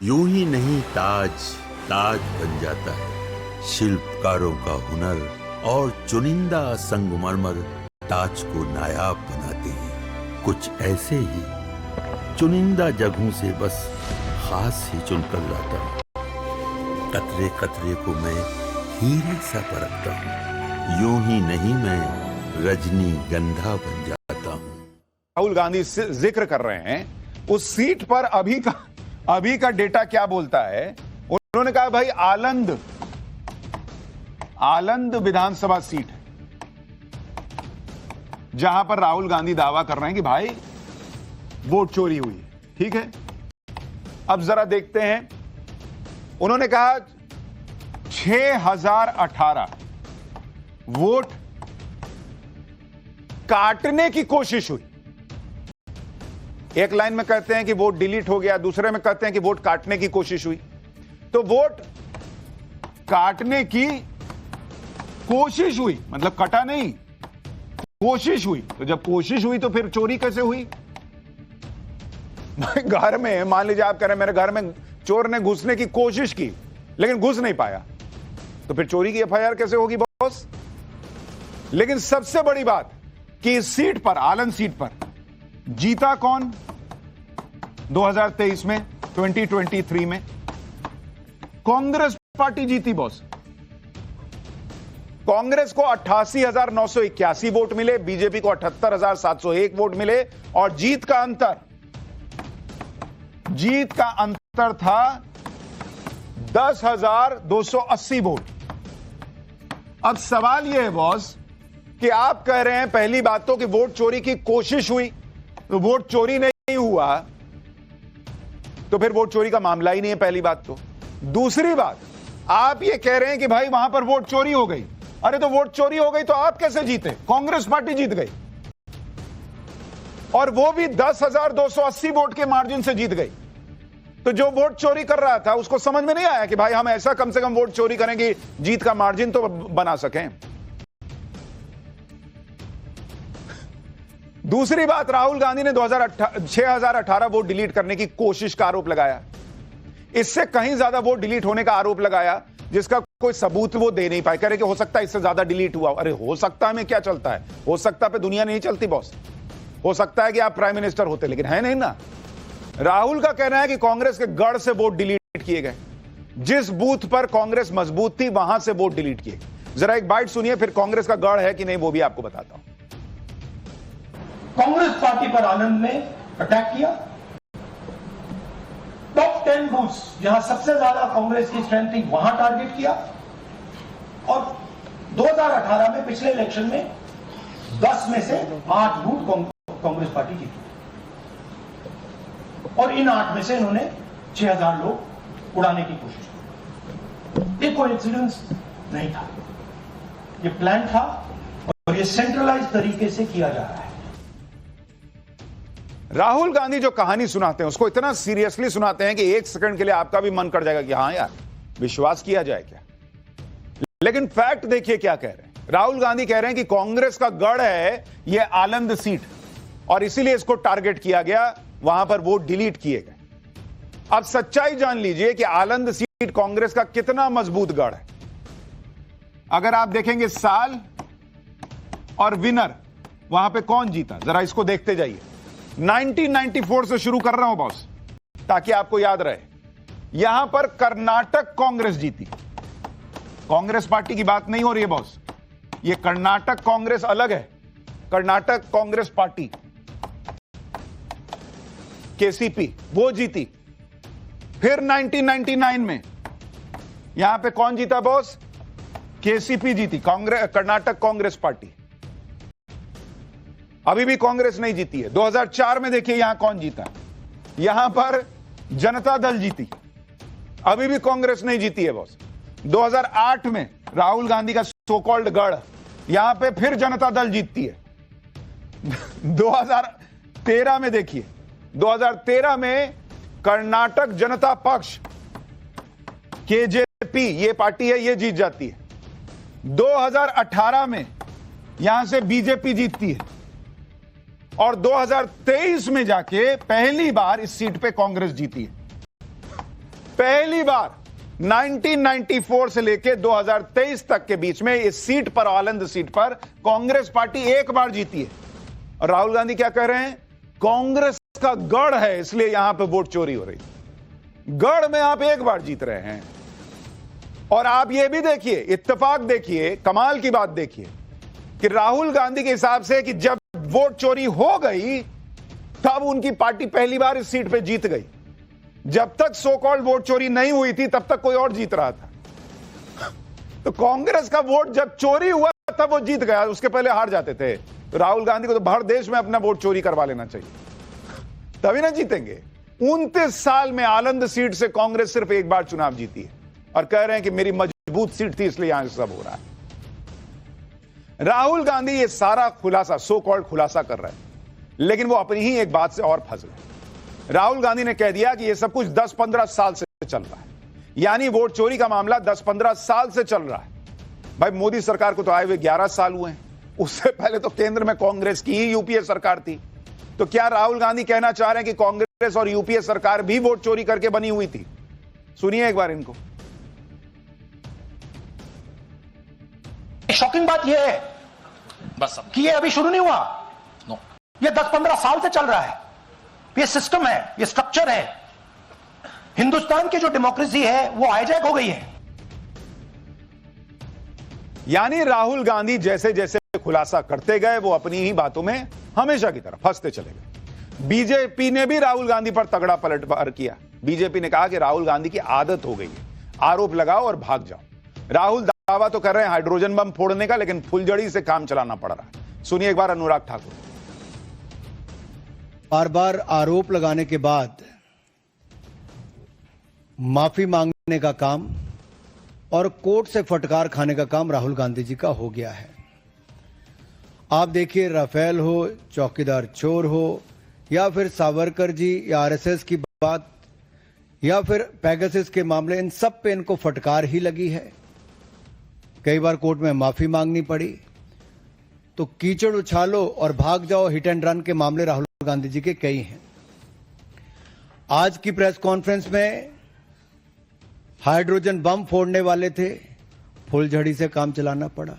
यूं ही नहीं ताज ताज बन जाता है। शिल्पकारों का हुनर और चुनिंदा संगमरमर ताज को नायाब बनाते हैं। कुछ ऐसे ही चुनिंदा जगहों से बस खास ही चुनकर लाता हूँ। कतरे कतरे को मैं हीरे सा परखता हूँ। यूं ही नहीं मैं रजनीगंधा बन जाता हूँ। राहुल गांधी जिक्र कर रहे हैं उस सीट पर अभी का डेटा क्या बोलता है। उन्होंने कहा भाई आलंद विधानसभा सीट है जहां पर राहुल गांधी दावा कर रहे हैं कि भाई वोट चोरी हुई है। ठीक है, अब जरा देखते हैं। उन्होंने कहा 6018 वोट काटने की कोशिश हुई। एक लाइन में कहते हैं कि वोट डिलीट हो गया, दूसरे में कहते हैं कि वोट काटने की कोशिश हुई। तो वोट काटने की कोशिश हुई मतलब कटा नहीं, कोशिश हुई। तो जब कोशिश हुई तो फिर चोरी कैसे हुई? घर में मान लीजिए आप कह रहे हैं मेरे घर में चोर ने घुसने की कोशिश की लेकिन घुस नहीं पाया, तो फिर चोरी की एफआईआर कैसे होगी बॉस? लेकिन सबसे बड़ी बात कि इस सीट पर, आलंद सीट पर जीता कौन 2023 में, 2023 में? कांग्रेस पार्टी जीती बॉस। कांग्रेस को 88,981 वोट मिले, बीजेपी को 78,701 वोट मिले और जीत का अंतर था 10,280 वोट। अब सवाल यह है बॉस कि आप कह रहे हैं पहली बात तो कि वोट चोरी की कोशिश हुई, तो वोट चोरी नहीं हुआ तो फिर वोट चोरी का मामला ही नहीं है, पहली बात तो। दूसरी बात, आप ये कह रहे हैं कि भाई वहां पर वोट चोरी हो गई। अरे तो वोट चोरी हो गई तो आप कैसे जीते? कांग्रेस पार्टी जीत गई और वो भी 10,280 वोट के मार्जिन से जीत गई। तो जो वोट चोरी कर रहा था उसको समझ में नहीं आया कि भाई हम ऐसा कम से कम वोट चोरी करेंगे, जीत का मार्जिन तो बना सकें। दूसरी बात, राहुल गांधी ने 6018 वोट डिलीट करने की कोशिश का आरोप लगाया। इससे कहीं ज्यादा वोट डिलीट होने का आरोप लगाया जिसका कोई सबूत वो दे नहीं पाए। कह रहे कि हो सकता है इससे ज्यादा डिलीट हुआ। अरे हो सकता है में क्या चलता है? हो सकता पे दुनिया नहीं चलती बॉस। हो सकता है कि आप प्राइम मिनिस्टर होते, लेकिन है नहीं ना। राहुल का कहना है कि कांग्रेस के गढ़ से वोट डिलीट किए गए, जिस बूथ पर कांग्रेस मजबूत थी वहां से वोट डिलीट किए गए। जरा एक बाइट सुनिए, फिर कांग्रेस का गढ़ है कि नहीं वो भी आपको बताता हूं। कांग्रेस पार्टी पर आनंद ने अटैक किया। टॉप 10 बूथ्स जहां सबसे ज्यादा कांग्रेस की स्ट्रेंथ थी वहां टारगेट किया और 2018 में पिछले इलेक्शन में 10 में से 8 बूथ कांग्रेस पार्टी जीती और इन 8 में से इन्होंने 6,000 लोग उड़ाने की कोशिश की। ये कोइंसिडेंस नहीं था, ये प्लान था और ये सेंट्रलाइज तरीके से किया जा रहा है। राहुल गांधी जो कहानी सुनाते हैं उसको इतना सीरियसली सुनाते हैं कि एक सेकंड के लिए आपका भी मन कर जाएगा कि हां यार विश्वास किया जाए क्या। लेकिन फैक्ट देखिए क्या कह रहे हैं। राहुल गांधी कह रहे हैं कि कांग्रेस का गढ़ है यह आलंद सीट और इसीलिए इसको टारगेट किया गया, वहां पर वोट डिलीट किए गए। अब सच्चाई जान लीजिए कि आलंद सीट कांग्रेस का कितना मजबूत गढ़ है। अगर आप देखेंगे साल और विनर, वहां पे कौन जीता, जरा इसको देखते जाइए। 1994 से शुरू कर रहा हूं बॉस ताकि आपको याद रहे। यहां पर कर्नाटक कांग्रेस जीती। कांग्रेस पार्टी की बात नहीं हो रही है बॉस, ये कर्नाटक कांग्रेस अलग है। कर्नाटक कांग्रेस पार्टी केसीपी वो जीती। फिर 1999 में यहां पे कौन जीता बॉस? केसीपी जीती, कर्नाटक कांग्रेस पार्टी। अभी भी कांग्रेस नहीं जीती है। 2004 में देखिए यहां कौन जीता, यहां पर जनता दल जीती। अभी भी कांग्रेस नहीं जीती है बॉस। 2008 में राहुल गांधी का सो कॉल्ड गढ़, यहां पे फिर जनता दल जीतती है। 2013 में देखिए, 2013 में कर्नाटक जनता पक्ष केजेपी ये पार्टी है, ये जीत जाती है। 2018 में यहां से बीजेपी जीतती है और 2023 में जाके पहली बार इस सीट पे कांग्रेस जीती है। पहली बार 1994 से लेकर 2023 तक के बीच में इस सीट पर, आलंद सीट पर कांग्रेस पार्टी एक बार जीती है। और राहुल गांधी क्या कह रहे हैं? कांग्रेस का गढ़ है इसलिए यहां पे वोट चोरी हो रही। गढ़ में आप एक बार जीत रहे हैं। और आप ये भी देखिए, इत्तेफाक देखिए, कमाल की बात देखिए कि राहुल गांधी के हिसाब से कि जब वोट चोरी हो गई तब उनकी पार्टी पहली बार इस सीट पे जीत गई। जब तक सो कॉल्ड वोट चोरी नहीं हुई थी तब तक कोई और जीत रहा था। तो कांग्रेस का वोट जब चोरी हुआ तब वो जीत गया, उसके पहले हार जाते थे। तो राहुल गांधी को तो भर देश में अपना वोट चोरी करवा लेना चाहिए, तभी ना जीतेंगे। 29 साल में आलंद सीट से कांग्रेस सिर्फ एक बार चुनाव जीती है और कह रहे हैं कि मेरी मजबूत सीट थी इसलिए यहां सब हो रहा है। राहुल गांधी ये सारा खुलासा, सो कॉल्ड खुलासा कर रहे हैं, लेकिन वो अपनी ही एक बात से और फंस गए। राहुल गांधी ने कह दिया कि ये सब कुछ 10-15 साल से चल रहा है, यानी वोट चोरी का मामला 10-15 साल से चल रहा है। भाई मोदी सरकार को तो आए हुए 11 साल हुए हैं, उससे पहले तो केंद्र में कांग्रेस की ही यूपीए सरकार थी। तो क्या राहुल गांधी कहना चाह रहे हैं कि कांग्रेस और यूपीए सरकार भी वोट चोरी करके बनी हुई थी? सुनिए एक बार इनको। शॉकिंग बात यह है बस कि ये अभी शुरू नहीं हुआ, नो ये 10-15 साल से चल रहा है। ये सिस्टम है, ये स्ट्रक्चर है। हिंदुस्तान की जो डेमोक्रेसी है वो हाईजैक हो गई है। यानी राहुल गांधी जैसे जैसे खुलासा करते गए वो अपनी ही बातों में हमेशा की तरह फंसते चले गए। बीजेपी ने भी राहुल गांधी पर तगड़ा पलटवार किया। बीजेपी ने कहा कि राहुल गांधी की आदत हो गई है, आरोप लगाओ और भाग जाओ। राहुल दावा तो कर रहे हैं हाइड्रोजन बम फोड़ने का, लेकिन फुलझड़ी से काम चलाना पड़ रहा है। सुनिए एक बार अनुराग ठाकुर। बार बार आरोप लगाने के बाद माफी मांगने का काम और कोर्ट से फटकार खाने का काम राहुल गांधी जी का हो गया है। आप देखिए, राफेल हो, चौकीदार चोर हो, या फिर सावरकर जी या आरएसएस की बात, या फिर पेगासस के मामले, इन सब पे इनको फटकार ही लगी है। कई बार कोर्ट में माफी मांगनी पड़ी। तो कीचड़ उछालो और भाग जाओ, हिट एंड रन के मामले राहुल गांधी जी के कई हैं। आज की प्रेस कॉन्फ्रेंस में हाइड्रोजन बम फोड़ने वाले थे, फुलझड़ी से काम चलाना पड़ा।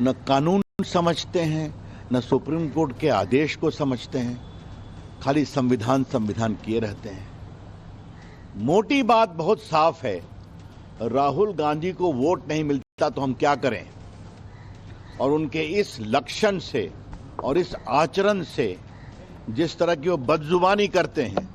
न कानून समझते हैं, न सुप्रीम कोर्ट के आदेश को समझते हैं, खाली संविधान किए रहते हैं। मोटी बात बहुत साफ है, राहुल गांधी को वोट नहीं मिलता तो हम क्या करें? और उनके इस लक्षण से और इस आचरण से, जिस तरह की वो बदजुबानी करते हैं,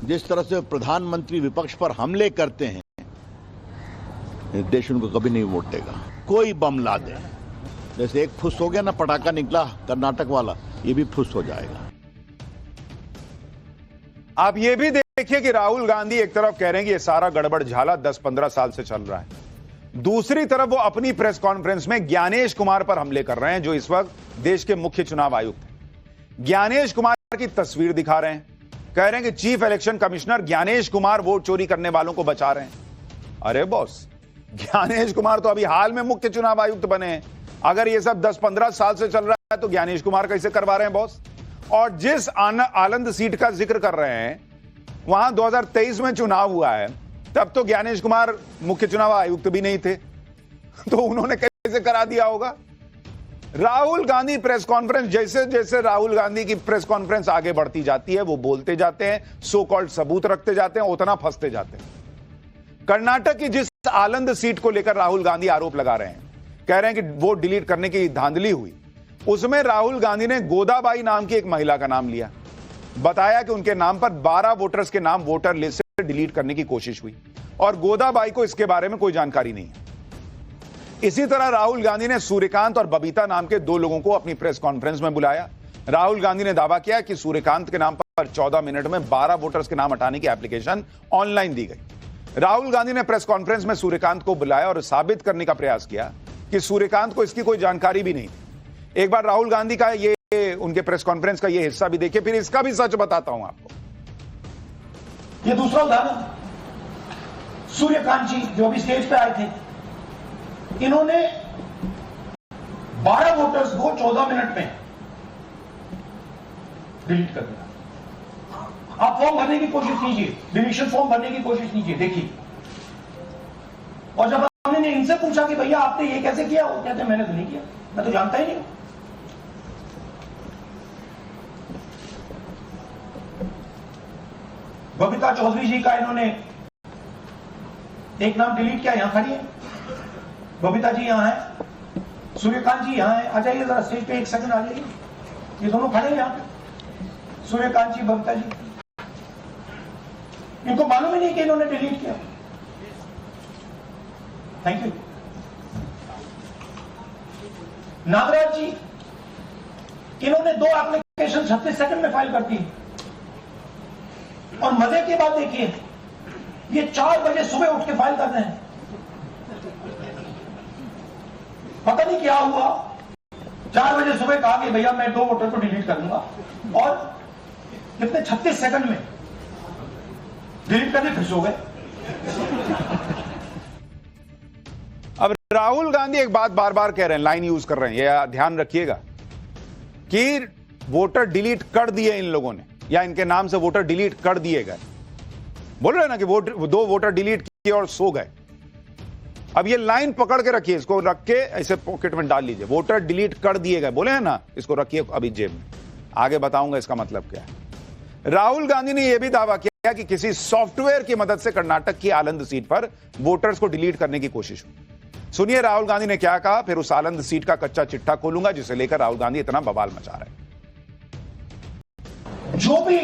जिस तरह से प्रधानमंत्री विपक्ष पर हमले करते हैं, देश उनको कभी नहीं वोट देगा। कोई बम ला दे, जैसे एक फुस हो गया ना, पटाखा निकला कर्नाटक वाला, ये भी फुस हो जाएगा। आप ये भी देखिए कि राहुल गांधी एक तरफ कह रहे हैं कि ये सारा गड़बड़ झाला 10-15 साल से चल रहा है, दूसरी तरफ वो अपनी प्रेस कॉन्फ्रेंस में ज्ञानेश कुमार पर हमले कर रहे हैं, जो इस वक्त देश के मुख्य चुनाव आयुक्त हैं। ज्ञानेश कुमार की तस्वीर दिखा रहे हैं, कह रहे हैं कि chief election commissioner Gyanesh Kumar vote चोरी करने वालों को बचा रहे हैं। अरे बॉस, ज्ञानेश कुमार तो अभी हाल में मुख्य चुनाव आयुक्त बने हैं। अगर ये सब 10-15 साल से चल रहा है तो ज्ञानेश कुमार कैसे करवा रहे हैं बॉस? और जिस आलंद सीट का जिक्र कर रहे हैं, वहां 2023 में चुनाव हुआ है, तब तो ज्ञानेश कुमार मुख्य चुनाव आयुक्त भी नहीं थे, तो उन्होंने कैसे करा दिया होगा? राहुल गांधी प्रेस कॉन्फ्रेंस, जैसे जैसे राहुल गांधी की प्रेस कॉन्फ्रेंस आगे बढ़ती जाती है, वो बोलते जाते हैं, सो कॉल्ड सबूत रखते जाते हैं, उतना फंसते जाते हैं। कर्नाटक की जिस आलंद सीट को लेकर राहुल गांधी आरोप लगा रहे हैं, कह रहे हैं कि वोट डिलीट करने की धांधली हुई, उसमें राहुल गांधी ने गोदाबाई नाम की एक महिला का नाम लिया, बताया कि उनके नाम पर 12 वोटर्स के नाम वोटर लिस्ट से डिलीट करने की कोशिश हुई और गोदाबाई को इसके बारे में कोई जानकारी नहीं है। इसी तरह राहुल गांधी ने सूर्यकांत और बबीता नाम के 2 लोगों को अपनी प्रेस कॉन्फ्रेंस में बुलाया। राहुल गांधी ने दावा किया कि सूर्यकांत के नाम पर 14 मिनट में 12 वोटर्स के नाम हटाने की एप्लीकेशन ऑनलाइन दी गई। राहुल गांधी ने प्रेस कॉन्फ्रेंस में सूर्यकांत को बुलाया और साबित करने का प्रयास किया कि सूर्यकांत को इसकी कोई जानकारी भी नहीं थी। एक बार राहुल गांधी का ये उनके प्रेस कॉन्फ्रेंस का ये हिस्सा भी देखिए, फिर इसका भी सच बताता हूं आपको। ये दूसरा उदाहरण, सूर्यकांत जी जो भी स्टेज पे आए थे, इन्होंने 12 वोटर्स को 14 मिनट में डिलीट कर दिया। आप फॉर्म भरने की कोशिश कीजिए, डिलीशन फॉर्म भरने की कोशिश कीजिए, देखिए। और जब हमने इनसे पूछा कि भैया आपने ये कैसे किया, वो कहते मैंने तो नहीं किया, मैं तो जानता ही नहीं। बबीता चौधरी जी का इन्होंने एक नाम डिलीट किया, यहां खड़ी है बबीता जी, यहां है सूर्यकांत जी, यहां है। आ जाइए जरा स्टेज पे, एक सेकंड आ जाइए, ये दोनों खड़े हैं यहां पे, सूर्यकांत जी, बबीता जी। इनको मालूम ही नहीं कि इन्होंने डिलीट किया। Thank you. नागराज जी, इन्होंने 2 एप्लीकेशन 36 सेकंड में फाइल करती है। और मजे की बात देखिए, ये 4 बजे सुबह उठ के फाइल कर रहे हैं। पता नहीं क्या हुआ, 4 बजे सुबह कहा कि भैया मैं 2 वोटर को डिलीट कर दूंगा, और कितने 36 सेकंड में डिलीट करने फिर सो गए। अब राहुल गांधी एक बात बार बार कह रहे हैं, लाइन यूज कर रहे हैं, ये ध्यान रखिएगा कि वोटर डिलीट कर दिए इन लोगों ने, या इनके नाम से वोटर डिलीट कर दिए गए। बोल रहे हैं ना कि 2 वोटर डिलीट किए और सो गए। अब ये लाइन पकड़ के रखिए, इसको रख के ऐसे पॉकेट में डाल लीजिए, वोटर डिलीट कर दिए गए बोले हैं ना, इसको रखिए अभी जेब में, आगे बताऊंगा इसका मतलब क्या है। राहुल गांधी ने यह भी दावा किया कि किसी सॉफ्टवेयर की मदद से कर्नाटक की आलंद सीट पर वोटर्स को डिलीट करने की कोशिश हुई। सुनिए राहुल गांधी ने क्या कहा, फिर उस आलंद सीट का कच्चा चिट्ठा खोलूंगा जिसे लेकर राहुल गांधी इतना बवाल मचा रहे हैं। जो भी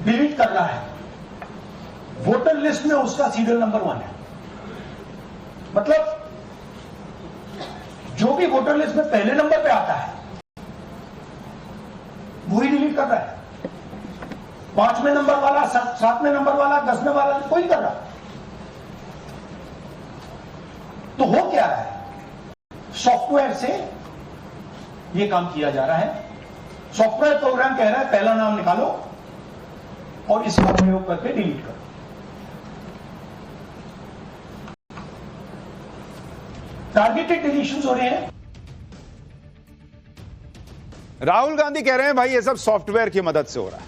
डिलीट कर रहा है, वोटर लिस्ट में उसका सीरियल नंबर 1 है। मतलब जो भी वोटर लिस्ट में पहले नंबर पे आता है वही डिलीट कर रहा है। 5वें नंबर वाला, 7वें नंबर वाला, 10वें वाला कोई कर रहा। तो हो क्या रहा है, सॉफ्टवेयर से यह काम किया जा रहा है। सॉफ्टवेयर प्रोग्राम कह रहा है पहला नाम निकालो और इसका प्रयोग करके डिलीट करो। टारगेटेड डिलीशंस हो रहे हैं। राहुल गांधी कह रहे हैं भाई ये सब सॉफ्टवेयर की मदद से हो रहा है।